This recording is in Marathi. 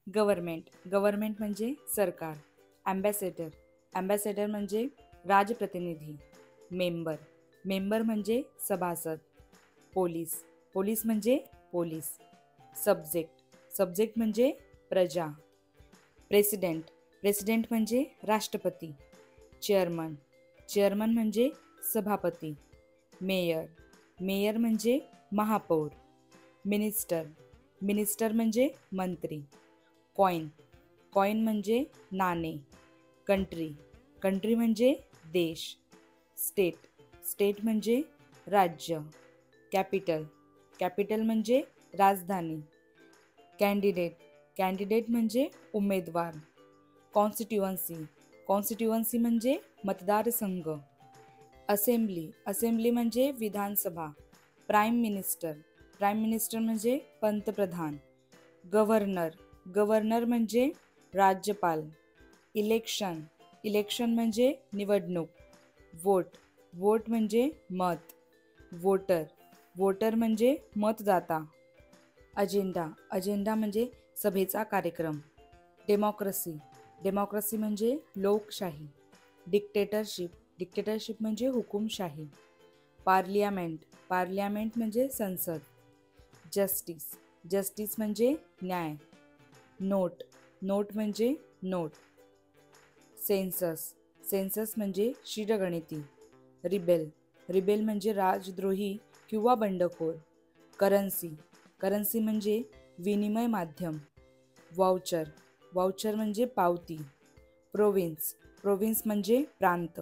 गव्हर्नमेंट म्हणजे सरकार. ॲम्बॅसेडर म्हणजे राजप्रतिनिधी. मेंबर म्हणजे सभासद. पोलीस म्हणजे पोलीस. सब्जेक्ट म्हणजे प्रजा. प्रेसिडेंट म्हणजे राष्ट्रपती. चेअरमन म्हणजे सभापती. मेयर म्हणजे महापौर. मिनिस्टर म्हणजे मंत्री. कॉइन म्हणजे नाणे. कंट्री म्हणजे देश. स्टेट म्हणजे राज्य. कॅपिटल म्हणजे राजधानी. कॅन्डिडेट म्हणजे उमेदवार. कॉन्स्टिट्युएन्सी म्हणजे मतदारसंघ. असेंब्ली म्हणजे विधानसभा. प्राईम मिनिस्टर म्हणजे पंतप्रधान. गव्हर्नर म्हणजे राज्यपाल. इलेक्शन म्हणजे निवडणूक. वोट म्हणजे मत. वोटर म्हणजे मतदाता. अजेंडा म्हणजे सभेचा कार्यक्रम. डेमोक्रेसी म्हणजे लोकशाही. डिक्टेटरशिप म्हणजे हुकुमशाही. पार्लियामेंट म्हणजे संसद. जस्टिस म्हणजे न्याय. नोट म्हणजे नोट. सेन्सस म्हणजे शीतगणिती. रिबेल म्हणजे राजद्रोही किंवा बंडखोर. करन्सी म्हणजे विनिमय माध्यम. वाउचर म्हणजे पावती. प्रोव्हिन्स म्हणजे प्रांत.